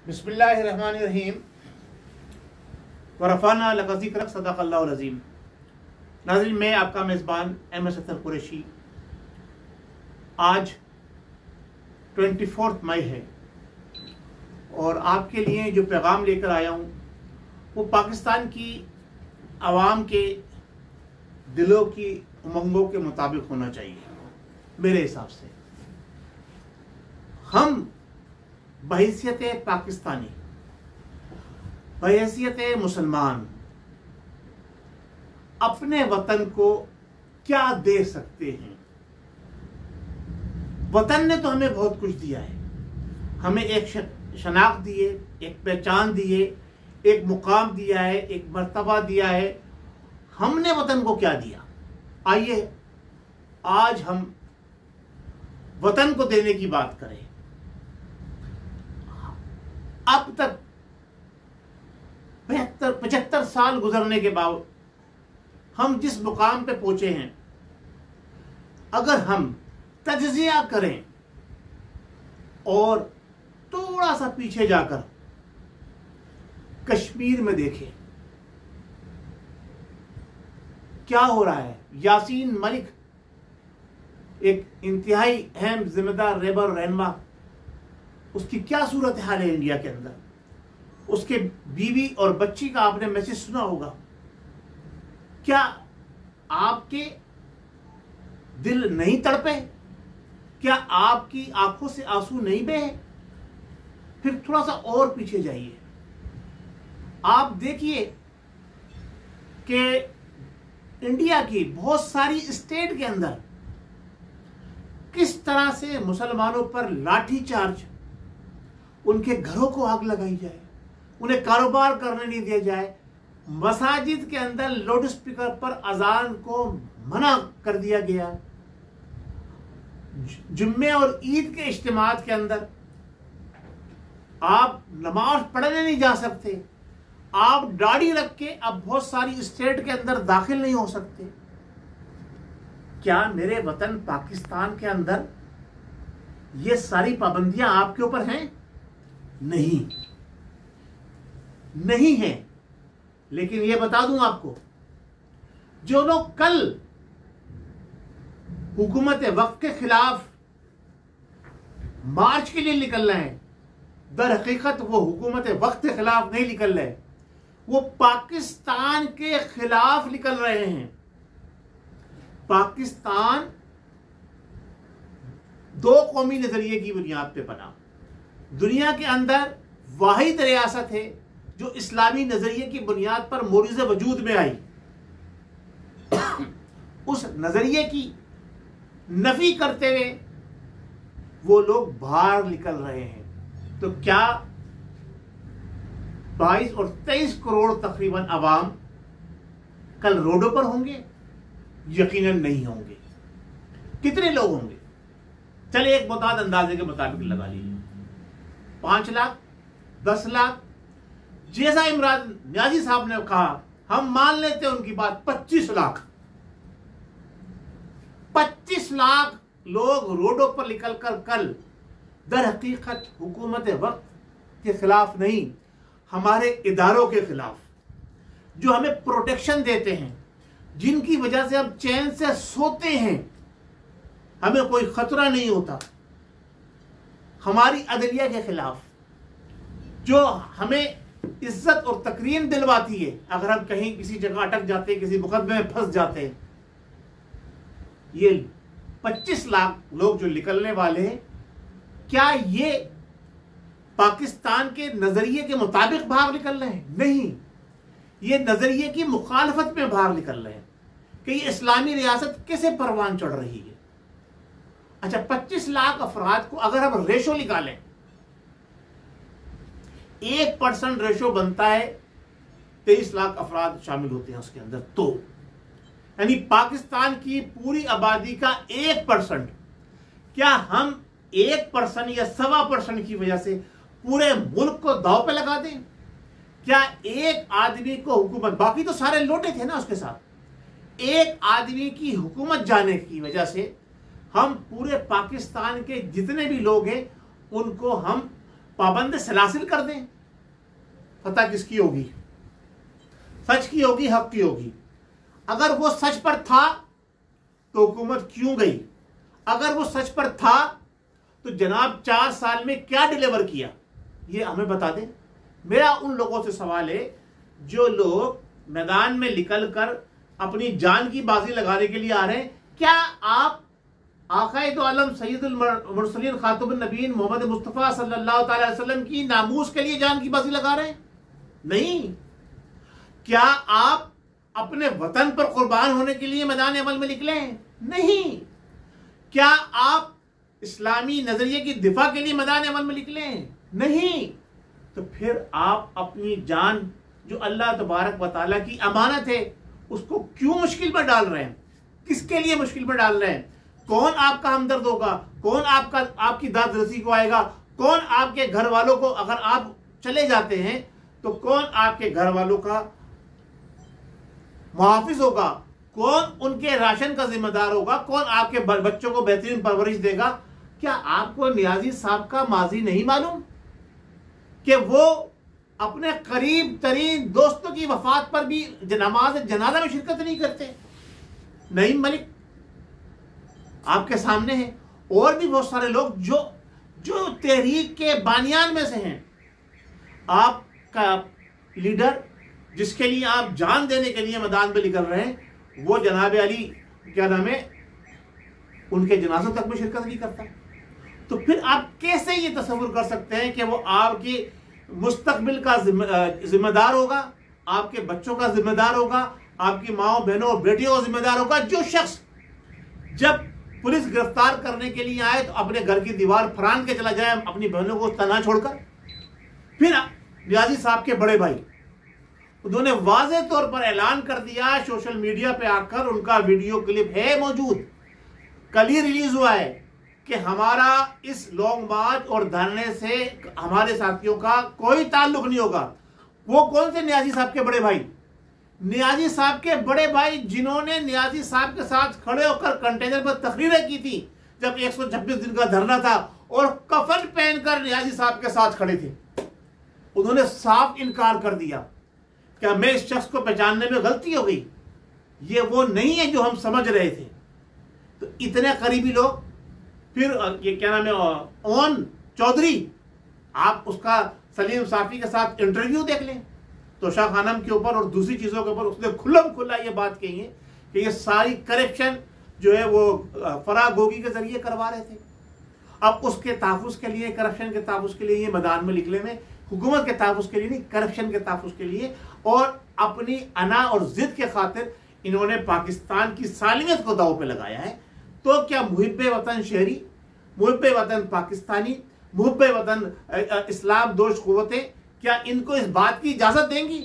बिस्मिल्लाहिर्रहमानिर्रहीम वरफ़ाना लका ज़िक्रक सदक़ल्लाहुल अज़ीम। नाज़रीन, मैं आपका मेज़बान एम सत्तर कुरैशी। आज 24 मई है और आपके लिए जो पैगाम लेकर आया हूँ वो पाकिस्तान की आवाम के दिलों की उमंगों के मुताबिक होना चाहिए। मेरे हिसाब से हम बहैसियत पाकिस्तानी, बहैसियत मुसलमान अपने वतन को क्या दे सकते हैं। वतन ने तो हमें बहुत कुछ दिया है, हमें एक शनाख्त दिए, एक पहचान दिए, एक मुकाम दिया है, एक मर्तबा दिया है। हमने वतन को क्या दिया? आइए आज हम वतन को देने की बात करें। अब तक 75 साल गुजरने के बाद हम जिस मुकाम पे पहुंचे हैं, अगर हम तज्जिया करें और थोड़ा सा पीछे जाकर कश्मीर में देखें क्या हो रहा है। यासीन मलिक एक इंतहाई अहम जिम्मेदार रहबर रहनुमा, उसकी क्या सूरत हाल है इंडिया के अंदर। उसके बीवी और बच्ची का आपने मैसेज सुना होगा। क्या आपके दिल नहीं तड़पे? क्या आपकी आंखों से आंसू नहीं बहे? फिर थोड़ा सा और पीछे जाइए, आप देखिए कि इंडिया की बहुत सारी स्टेट के अंदर किस तरह से मुसलमानों पर लाठीचार्ज, उनके घरों को आग लगाई जाए, उन्हें कारोबार करने नहीं दिया जाए, मसाजिद के अंदर लाउड स्पीकर पर अजान को मना कर दिया गया, जुम्मे और ईद के इज्तिमात के अंदर आप नमाज पढ़ने नहीं जा सकते, आप दाढ़ी रख के अब बहुत सारी स्टेट के अंदर दाखिल नहीं हो सकते। क्या मेरे वतन पाकिस्तान के अंदर ये सारी पाबंदियां आपके ऊपर हैं? नहीं, नहीं है। लेकिन ये बता दूं आपको, जो लोग कल हुकूमत वक्त के खिलाफ मार्च के लिए निकल रहे हैं, दर हकीकत वो हुकूमत वक्त के खिलाफ नहीं निकल रहे, वो पाकिस्तान के खिलाफ निकल रहे हैं। पाकिस्तान दो कौमी नजरिए की बुनियाद पे बना, दुनिया के अंदर वाहिद रियासत है जो इस्लामी नजरिए की बुनियाद पर मोरिज़ वजूद में आई। उस नजरिए की नफी करते हुए वो लोग बाहर निकल रहे हैं। तो क्या 22 और 23 करोड़ तकरीबन अवाम कल रोडों पर होंगे? यकीनन नहीं होंगे। कितने लोग होंगे? चलिए एक मुताद अंदाजे के मुताबिक लगा लीजिए, 5 लाख, 10 लाख। जैसा इमरान न्याजी साहब ने कहा, हम मान लेते हैं उनकी बात, 25 लाख। 25 लाख लोग रोडों पर निकलकर कल दर हकीकत हुकूमत वक्त के खिलाफ नहीं, हमारे इदारों के खिलाफ, जो हमें प्रोटेक्शन देते हैं, जिनकी वजह से हम चैन से सोते हैं, हमें कोई खतरा नहीं होता, हमारी अदलिया के खिलाफ, जो हमें इज्जत और तकरीम दिलवाती है अगर हम कहीं किसी जगह अटक जाते हैं, किसी मुकदमे में फंस जाते हैं। ये 25 लाख लोग जो निकलने वाले हैं, क्या ये पाकिस्तान के नजरिए के मुताबिक बाहर निकल रहे हैं? नहीं, ये नजरिए की मुखालफत में बाहर निकल रहे हैं कि ये इस्लामी रियासत कैसे परवान चढ़ रही है। अच्छा, 25 लाख अफराद को अगर हम रेशो निकालें, 1% रेशो बनता है, 23 लाख अफराद शामिल होते हैं उसके अंदर। तो यानी पाकिस्तान की पूरी आबादी का 1%। क्या हम 1% या 1.25% की वजह से पूरे मुल्क को दांव पे लगा दें? क्या एक आदमी को हुकूमत, बाकी तो सारे लोटे थे ना उसके साथ, एक आदमी की हुकूमत जाने की वजह से हम पूरे पाकिस्तान के जितने भी लोग हैं उनको हम पाबंद सलासिल कर दें, फतह किसकी होगी? सच की होगी, हक की होगी। अगर वो सच पर था तो हुकूमत क्यों गई? अगर वो सच पर था तो जनाब 4 साल में क्या डिलीवर किया, ये हमें बता दें। मेरा उन लोगों से सवाल है जो लोग मैदान में निकल कर अपनी जान की बाजी लगाने के लिए आ रहे हैं। क्या आप आकाए दो आलम सैयदुल मुरसलीन खातमुन नबीन मोहम्मद मुस्तफ़ा सल्लल्लाहु अलैहि वसल्लम की नामूस के लिए जान की बाजी लगा रहे हैं? नहीं। क्या आप अपने वतन पर कुर्बान होने के लिए मैदान अमल में निकले हैं? नहीं। क्या आप इस्लामी नजरिए की दिफा के लिए मैदान अमल में निकले हैं? नहीं। तो फिर आप अपनी जान जो अल्लाह तबारक व तआला की अमानत है उसको क्यों मुश्किल में डाल रहे हैं? किसके लिए मुश्किल में डाल रहे हैं? कौन आपका हमदर्द होगा? कौन आपकी दाद रसी को आएगा? कौन आपके घर वालों को, अगर आप चले जाते हैं तो कौन आपके घर वालों का मुहाफिज होगा? कौन उनके राशन का जिम्मेदार होगा? कौन आपके बच्चों को बेहतरीन परवरिश देगा? क्या आपको नियाजी साहब का माजी नहीं मालूम कि वो अपने करीब तरीन दोस्तों की वफात पर भी नमाज जनाजा में शिरकत नहीं करते? नईम मलिक आपके सामने है, और भी बहुत सारे लोग जो तहरीक के बानियान में से हैं। आपका लीडर जिसके लिए आप जान देने के लिए मैदान में निकल रहे हैं, वो जनाब अली क्या नाम है, उनके जनाजों तक में शिरकत नहीं करता। तो फिर आप कैसे ये तस्वुर कर सकते हैं कि वो आपकी मुस्तकबिल का जिम्मेदार होगा, आपके बच्चों का जिम्मेदार होगा, आपकी माओ बहनों और बेटियों का जिम्मेदार होगा? जो शख्स जब पुलिस गिरफ्तार करने के लिए आए तो अपने घर की दीवार फरान के चला जाए अपनी बहनों को तना छोड़कर। फिर नियाजी साहब के बड़े भाई, उन्होंने वाज़ेह तौर पर ऐलान कर दिया सोशल मीडिया पे आकर, उनका वीडियो क्लिप है मौजूद, कल ही रिलीज हुआ है, कि हमारा इस लॉन्ग मार्च और धरने से हमारे साथियों का कोई ताल्लुक नहीं होगा। वो कौन से नियाजी साहब के बड़े भाई? नियाजी साहब के बड़े भाई जिन्होंने नियाजी साहब के साथ खड़े होकर कंटेनर पर तकरीरें की थी जब 126 दिन का धरना था, और कफन पहनकर नियाजी साहब के साथ खड़े थे। उन्होंने साफ इनकार कर दिया कि हमें इस शख्स को पहचानने में गलती हो गई, ये वो नहीं है जो हम समझ रहे थे। तो इतने करीबी लोग, फिर ये क्या नाम है, ओन चौधरी, आप उसका सलीम साफी के साथ इंटरव्यू देख लें, तोशा खानम के ऊपर और दूसरी चीज़ों के ऊपर उसने खुल्लम खुल्ला ये बात कही है कि ये सारी करप्शन जो है वो फराह गोगी के जरिए करवा रहे थे। अब उसके तहफ़्फ़ुज़ के लिए, करप्शन के तहफ़्फ़ुज़ के लिए ये मैदान में निकले में, हुकूमत के तहफ़्फ़ुज़ के लिए नहीं, करप्शन के तहफ़्फ़ुज़ के लिए, और अपनी अना और ज़िद के खातिर इन्होंने पाकिस्तान की सालियत को दाव पे लगाया है। तो क्या मुहिब्बे वतन शहरी, मुहिब्बे वतन पाकिस्तानी, मुहिब्बे वतन इस्लाम दोष क़ुव्वतें क्या इनको इस बात की इजाज़त देंगी?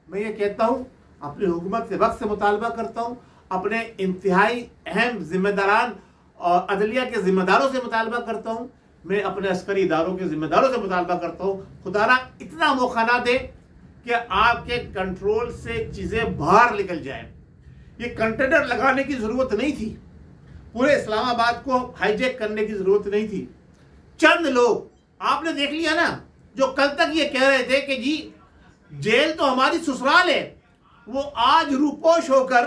मैं ये कहता हूँ, अपनी हुकूमत से वक्त से मुतालबा करता हूँ, अपने इंतहाई अहम जिम्मेदारान और अदलिया के जिम्मेदारों से मुतालबा करता हूँ, मैं अपने अस्करी इदारों के जिम्मेदारों से मुतालबा करता हूँ, खुदारा इतना मौका ना दे कि आपके कंट्रोल से चीज़ें बाहर निकल जाए। ये कंटेनर लगाने की ज़रूरत नहीं थी, पूरे इस्लामाबाद को हाईजैक करने की ज़रूरत नहीं थी। चंद लोग आपने देख लिया ना, जो कल तक ये कह रहे थे कि जी जेल तो हमारी ससुराल है, वो आज रूपोश होकर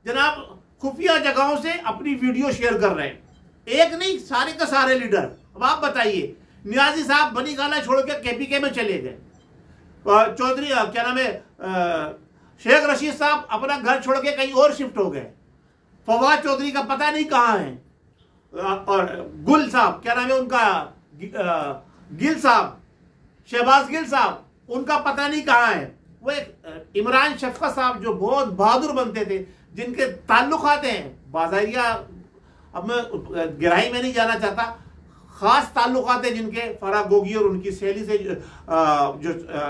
जनाब खुफिया जगहों से अपनी वीडियो शेयर कर रहे हैं। एक नहीं, सारे के सारे लीडर। अब आप बताइए, नियाजी साहब बनी गाला छोड़ के KPK में चले गए, चौधरी क्या नाम है, शेख रशीद साहब अपना घर छोड़ के कहीं और शिफ्ट हो गए, फवाद चौधरी का पता नहीं कहाँ है, और गुल साहब क्या नाम है उनका, गिल साहब, शहबाज गिल साहब, उनका पता नहीं कहाँ है। वो एक इमरान शफकत साहब जो बहुत बहादुर बनते थे, जिनके ताल्लुकात हैं बाज़ारिया, अब मैं गहराई में नहीं जाना चाहता, ख़ास ताल्लुकात हैं जिनके फराह गोगी और उनकी सहेली से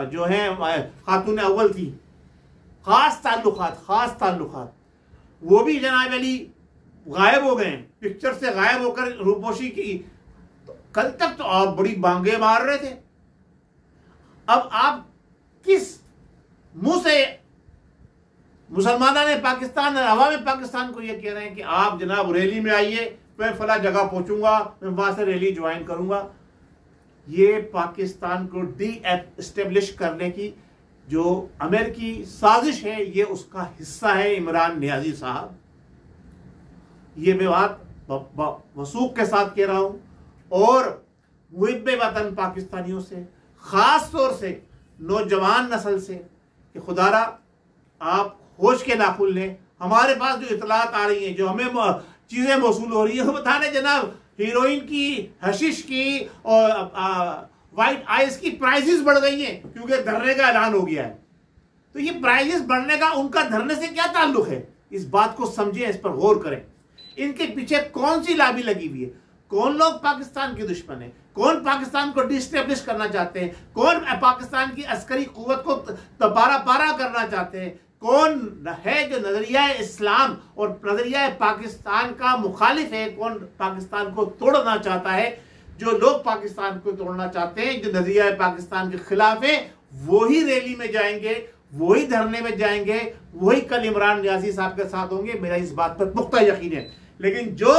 जो हैं खातून अव्वल थी, ख़ास ताल्लुकात, वो भी जनाब अली गायब हो गए, पिक्चर से गायब होकर रूपोशी की। तो कल तक तो आप बड़ी बांगे मार रहे थे, अब आप किस मुंह से मुसलमाना ने पाकिस्तान, हवा में पाकिस्तान को ये कह रहे हैं कि आप जनाब रैली में आइए, मैं फला जगह पहुंचूंगा, मैं वहां से रैली ज्वाइन करूंगा? ये पाकिस्तान को डी एस्टेब्लिश करने की जो अमेरिकी साजिश है, ये उसका हिस्सा है इमरान नियाजी साहब। ये मैं बात वसूख के साथ कह रहा हूं और मुहिब्बे वतन पाकिस्तानियों से, खास तौर से नौजवान नस्ल से, कि खुदारा आप होश के नाखुन लें। हमारे पास जो इतलात आ रही हैं, जो हमें चीजें मौसूल हो रही है, हम बता रहे जनाब हीरोइन की, हशीश की और वाइट आइस की प्राइसेस बढ़ गई हैं क्योंकि धरने का ऐलान हो गया है। तो ये प्राइसेस बढ़ने का उनका धरने से क्या ताल्लुक है? इस बात को समझें, इस पर गौर करें। इनके पीछे कौन सी लाबी लगी हुई है? कौन लोग पाकिस्तान के दुश्मन है? कौन पाकिस्तान को डिस्टेब्लिश करना चाहते हैं? कौन पाकिस्तान की अस्करी कुव्वत को तबारा पारा करना चाहते हैं? कौन है जो नजरिया इस्लाम और नजरिया पाकिस्तान का मुखालिफ है? कौन पाकिस्तान को तोड़ना चाहता है? जो लोग पाकिस्तान को तोड़ना चाहते हैं, जो नजरिया पाकिस्तान के खिलाफ है, वही रैली में जाएंगे, वही धरने में जाएंगे, वही कल इमरान नियाजी साहब के साथ होंगे। मेरा इस बात पर पुख्ता यकीन है। लेकिन जो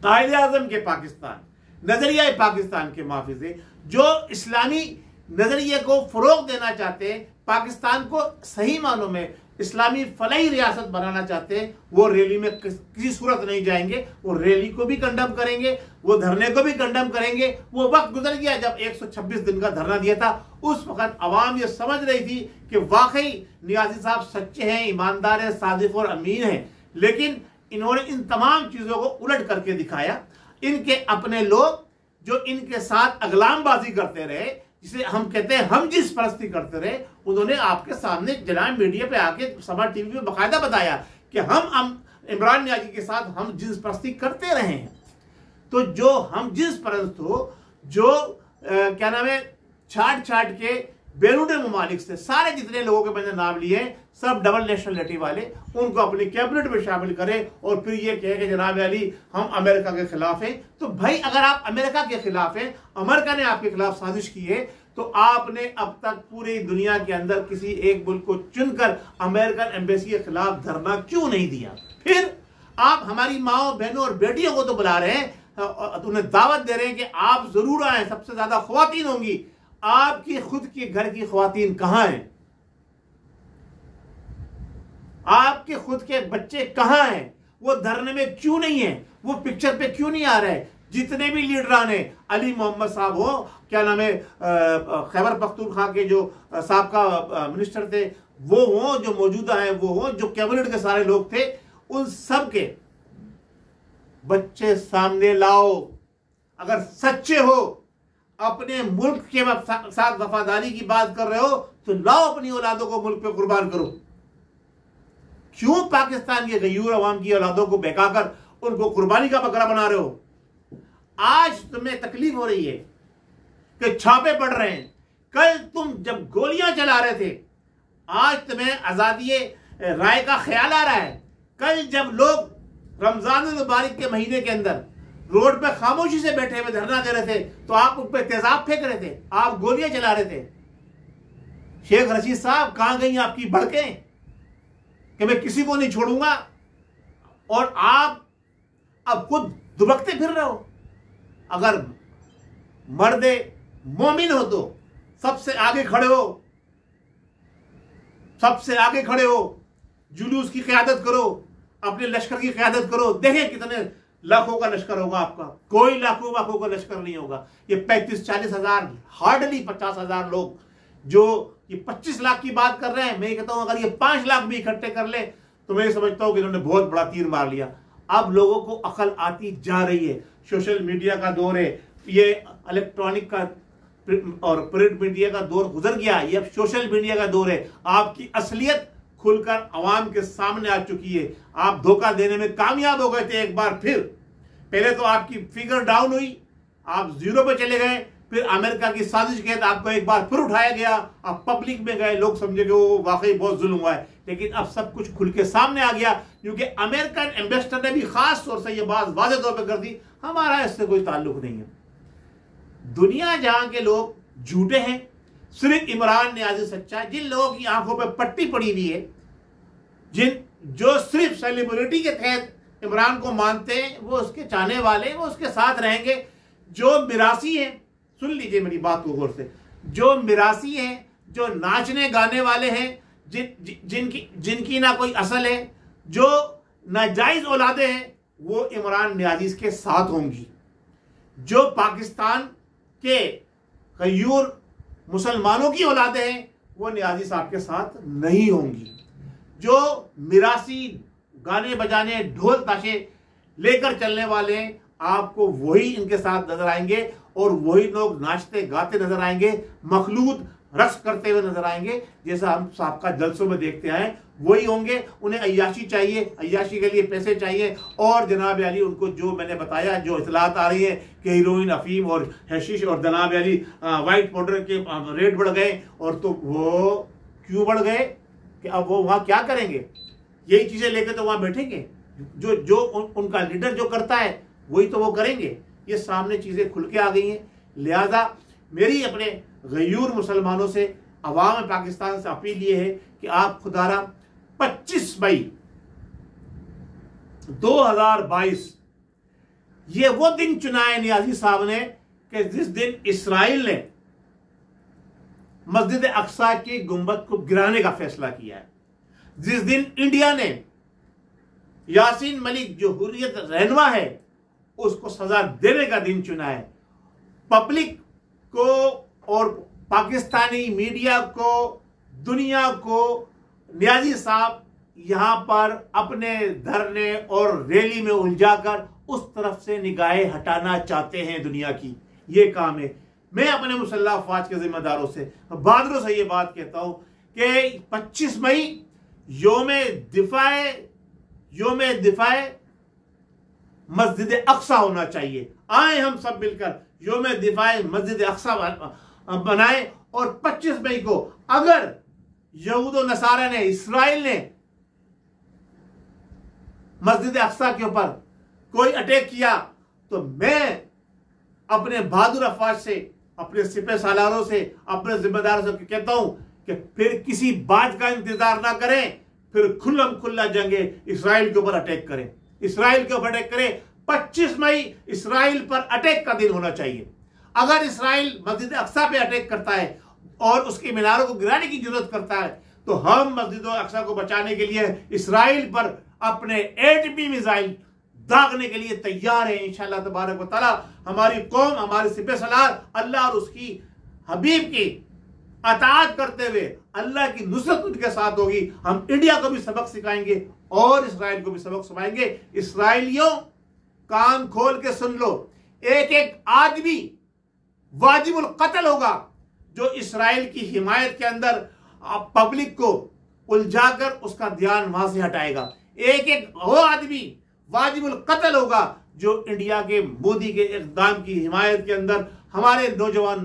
कायदे आजम के पाकिस्तान, नजरिया पाकिस्तान के मुहाफिज है, जो इस्लामी नजरिए को फरोग देना चाहते हैं, पाकिस्तान को सही मानों में इस्लामी फलाई रियासत बनाना चाहते हैं, वो रैली में किसी सूरत नहीं जाएंगे। वो रैली को भी कंडम करेंगे, वो धरने को भी कंडम करेंगे। वो वक्त गुजर गया जब 126 दिन का धरना दिया था। उस वक्त अवाम ये समझ रही थी कि वाकई नियाजी साहब सच्चे हैं, ईमानदार हैं, सादिक और अमीन हैं। लेकिन इन्होंने इन तमाम चीजों को उलट करके दिखाया। इनके अपने लोग जो इनके साथ अगलामबाजी करते रहे, जिसे हम कहते हैं हम जिस परस्ती करते रहे, उन्होंने आपके सामने जनाब मीडिया पे आके, सभा टीवी पे बाकायदा बताया कि हम इमरान नियाजी के साथ हम जिस परस्ती करते रहे हैं। तो जो हम जिस परस्त हो, जो क्या नाम है, छाट के बैरून ममालिक से सारे जितने लोगों के मैंने नाम लिए, सब डबल नेशनलिटी वाले, उनको अपनी कैबिनेट में शामिल करें और फिर ये कहे कि जनाब अली हम अमेरिका के खिलाफ हैं। तो भाई अगर आप अमेरिका के खिलाफ हैं, अमेरिका ने आपके खिलाफ साजिश की है, तो आपने अब तक पूरी दुनिया के अंदर किसी एक मुल्क को चुनकर अमेरिकन एम्बेसी के खिलाफ धरना क्यों नहीं दिया? फिर आप हमारी माओ, बहनों और बेटियों को तो बुला रहे हैं, उन्हें दावत दे रहे हैं कि आप जरूर आए, सबसे ज्यादा ख्वातीन होंगी। आपकी खुद के घर की ख्वातीन कहां हैं? आपके खुद के बच्चे कहां हैं? वो धरने में क्यों नहीं है? वो पिक्चर पे क्यों नहीं आ रहे? जितने भी लीडरान हैं, अली मोहम्मद साहब हो, क्या नाम है, खैबर पख्तूनख्वा के जो साबका मिनिस्टर थे वो हो, जो मौजूदा हैं वो हो, जो कैबिनेट के सारे लोग थे, उन सब के बच्चे सामने लाओ। अगर सच्चे हो, अपने मुल्क के साथ वफादारी की बात कर रहे हो, तो लाओ अपनी औलादों को मुल्क पे कुर्बान करो। क्यों पाकिस्तान के गयूर अवाम की औलादों को बहकाकर उनको कुर्बानी का बकरा बना रहे हो? आज तुम्हें तकलीफ हो रही है कि छापे पड़ रहे हैं। कल तुम जब गोलियां चला रहे थे, आज तुम्हें आजादी राय का ख्याल आ रहा है। कल जब लोग रमजान मुबारक के महीने के अंदर रोड पे खामोशी से बैठे हुए धरना दे रहे थे, तो आप उन पर तेजाब फेंक रहे थे, आप गोलियां चला रहे थे। शेख रशीद साहब, कहां गई आपकी भड़कें कि मैं किसी को नहीं छोड़ूंगा? और आप अब खुद दुबकते फिर रहे हो। अगर मर्दे मोमिन हो तो सबसे आगे खड़े हो, सबसे आगे खड़े हो, जुलूस की क़यादत करो, अपने लश्कर की क़यादत करो। देखें कितने लाखों का लश्कर होगा आपका। कोई लाखों का लश्कर नहीं होगा। ये 35-40 हजार, हार्डली 50 हजार लोग, जो ये 25 लाख की बात कर रहे हैं, मैं कहता हूं अगर ये 5 लाख भी इकट्ठे कर ले तो मैं समझता हूं कि इन्होंने बहुत बड़ा तीर मार लिया। अब लोगों को अकल आती जा रही है। सोशल मीडिया का दौर है, ये इलेक्ट्रॉनिक का और प्रिंट मीडिया का दौर गुजर गया, ये अब सोशल मीडिया का दौर है। आपकी असलियत खुलकर आवाम के सामने आ चुकी है। आप धोखा देने में कामयाब हो गए थे एक बार फिर। पहले तो आपकी फिगर डाउन हुई, आप 0 पे चले गए, फिर अमेरिका की साजिश के तहत आपको एक बार फिर उठाया गया, आप पब्लिक में गए, लोग समझे कि वो वाकई बहुत जुल्म हुआ है। लेकिन अब सब कुछ खुल के सामने आ गया, क्योंकि अमेरिकन एम्बेसडर ने भी खास तौर से ये बात वाज़ेह तौर पर कर दी, हमारा इससे कोई ताल्लुक नहीं है। दुनिया जहां के लोग झूठे हैं, सिर्फ इमरान नियाजी सच्चा है। जिन लोगों की आंखों पे पट्टी पड़ी हुई है, जो सिर्फ सेलिब्रिटी के तहत इमरान को मानते हैं, वो उसके चाहने वाले, वो उसके साथ रहेंगे। जो मिरासी हैं, सुन लीजिए मेरी बात को गौर से, जो मिरासी हैं, जो नाचने गाने वाले हैं, जिनकी ना कोई असल है, जो नाजायज औलादे हैं, वो इमरान नियाज़ी के साथ होंगी। जो पाकिस्तान के गयूर मुसलमानों की औलादे हैं, वो नियाज़ी साहब के साथ नहीं होंगी। जो मिरासी गाने बजाने ढोल ताशे लेकर चलने वाले हैं, आपको वही इनके साथ नजर आएंगे और वही लोग नाचते गाते नजर आएंगे, मखलूत रक्स करते हुए नजर आएंगे, जैसा हम साहब जलसों में देखते आए वही होंगे। उन्हें अय्याशी चाहिए, अय्याशी के लिए पैसे चाहिए, और जनाब अली उनको जो मैंने बताया, जो इतलात आ रही है कि हीरोइन, अफीम और हैशिश और जनाब अली वाइट पाउडर के रेट बढ़ गए, और तो वो क्यों बढ़ गए कि अब वो वहां क्या करेंगे? यही चीजें लेकर तो वहां बैठेंगे, जो उनका लीडर जो करता है वही तो वो करेंगे। ये सामने चीजें खुल के आ गई हैं। लिहाजा मेरी अपने गयूर मुसलमानों से, अवाम पाकिस्तान से अपील ये है कि आप खुदारा 25 मई 2022 ये वो दिन चुना है नियाज़ी साहब ने कि जिस दिन इसराइल ने मस्जिद अक्सा की गुंबद को गिराने का फैसला किया है, जिस दिन इंडिया ने यासीन मलिक जो हुर्रियत रहनुमा है उसको सजा देने का दिन चुना है। पब्लिक को और पाकिस्तानी मीडिया को, दुनिया को नियाज़ी साहब यहां पर अपने धरने और रैली में उलझाकर उस तरफ से निगाहें हटाना चाहते हैं दुनिया की। ये काम है। मैं अपने मुसल्लह अफवाज के जिम्मेदारों से, बहादुरों से ये बात कहता हूं कि 25 मई योम दिफाए मस्जिद अक्सा होना चाहिए। आए हम सब मिलकर योम दिफाए मस्जिद अक्सा बनाए, और 25 मई को अगर यहूद और नसारा ने, इसराइल ने मस्जिद अक्सा के ऊपर कोई अटैक किया, तो मैं अपने बहादुर अफवाज से, अपने सिपह सालारों से, अपने जिम्मेदारों से कहता हूं कि फिर किसी बात का इंतजार ना करें, फिर खुल्लम खुल्ला जंगे इसराइल के ऊपर अटैक करें, इसराइल के ऊपर अटैक करें। 25 मई इसराइल पर अटैक का दिन होना चाहिए। अगर इसराइल मस्जिद अक्सा पे अटैक करता है और उसके मीनारों को गिराने की जरूरत करता है, तो हम मस्जिद अक्सा को बचाने के लिए इसराइल पर अपने एटमी मिसाइल दागने के लिए तैयार है। इंशाअल्लाह तबारक व तआला हमारी कौम, हमारे सिपह सलार अल्लाह और उसकी हबीब की अताअत करते हुए अल्लाह की नुसरत उनके साथ होगी। हम इंडिया को भी सबक सिखाएंगे और इसराइल को भी सबक सिखाएंगे। इसराइलियों, कान खोल के सुन लो, एक एक आदमी वाजिबुल कत्ल होगा जो इसराइल की हिमायत के अंदर पब्लिक को उलझाकर उसका ध्यान वहां से हटाएगा। एक एक वो आदमी वाजिबुल कत्ल होगा जो इंडिया के मोदी के इक़दाम की हिमायत के अंदर हमारे नौजवान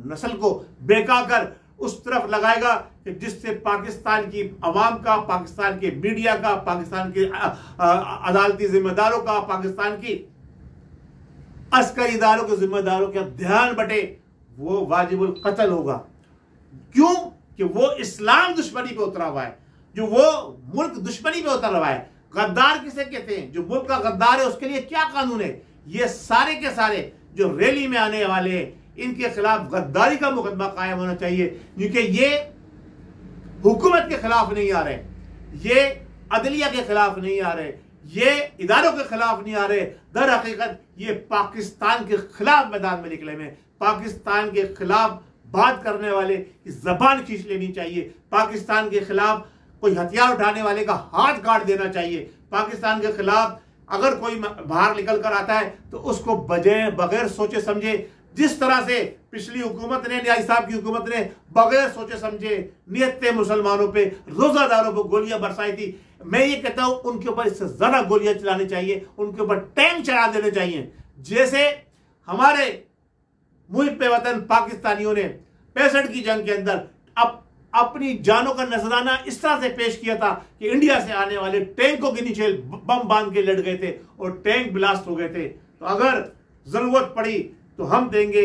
नस्ल को बेका कर उस तरफ लगाएगा कि जिससे पाकिस्तान की अवाम का, पाकिस्तान के मीडिया का, पाकिस्तान के अदालती जिम्मेदारों का, पाकिस्तान की अस्करी इदारों के जिम्मेदारों का ध्यान बटे। वो वाजिबुल कत्ल होगा। क्यों? कि वो इस्लाम दुश्मनी पे उतरा हुआ है, जो वो मुल्क दुश्मनी पे उतरा हुआ है। गद्दार किसे कहते हैं? जो मुल्क का गद्दार है उसके लिए क्या कानून है? ये सारे के सारे जो रैली में आने वाले हैं इनके खिलाफ गद्दारी का मुकदमा कायम होना चाहिए, क्योंकि ये हुकूमत के खिलाफ नहीं आ रहे, ये अदलिया के खिलाफ नहीं आ रहे, ये इदारों के खिलाफ नहीं आ रहे। दर हकीकत ये पाकिस्तान के खिलाफ मैदान में निकले में, पाकिस्तान के खिलाफ बात करने वाले की जबान खींच लेनी चाहिए। पाकिस्तान के खिलाफ कोई हथियार उठाने वाले का हाथ काट देना चाहिए। पाकिस्तान के खिलाफ अगर कोई बाहर निकल कर आता है तो उसको बगैर सोचे समझे, जिस तरह से पिछली हुकूमत ने, नियाज़ी साहब की हुकूमत ने बगैर सोचे समझे नियत्ते मुसलमानों पे, रोजादारों पर गोलियां बरसाई थी, मैं ये कहता हूं उनके ऊपर इससे ज्यादा गोलियां चलानी चाहिए, उनके ऊपर टैंक चढ़ा देने चाहिए। जैसे हमारे मुहिब वतन पाकिस्तानियों ने 65 की जंग के अंदर अपनी जानों का नजराना इस तरह से पेश किया था कि इंडिया से आने वाले टैंकों के नीचे बम बांध के लड़ गए थे और टैंक ब्लास्ट हो गए थे। तो अगर जरूरत पड़ी तो हम देंगे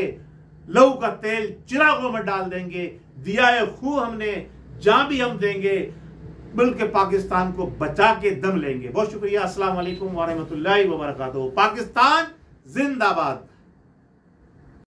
लहू का तेल, चिरागों में डाल देंगे, दिया खूह हमने, जहां भी हम देंगे, मुल्क पाकिस्तान को बचा के दम लेंगे। बहुत शुक्रिया। अस्सलाम वालेकुम व रहमतुल्लाहि व बरकातहू। पाकिस्तान जिंदाबाद।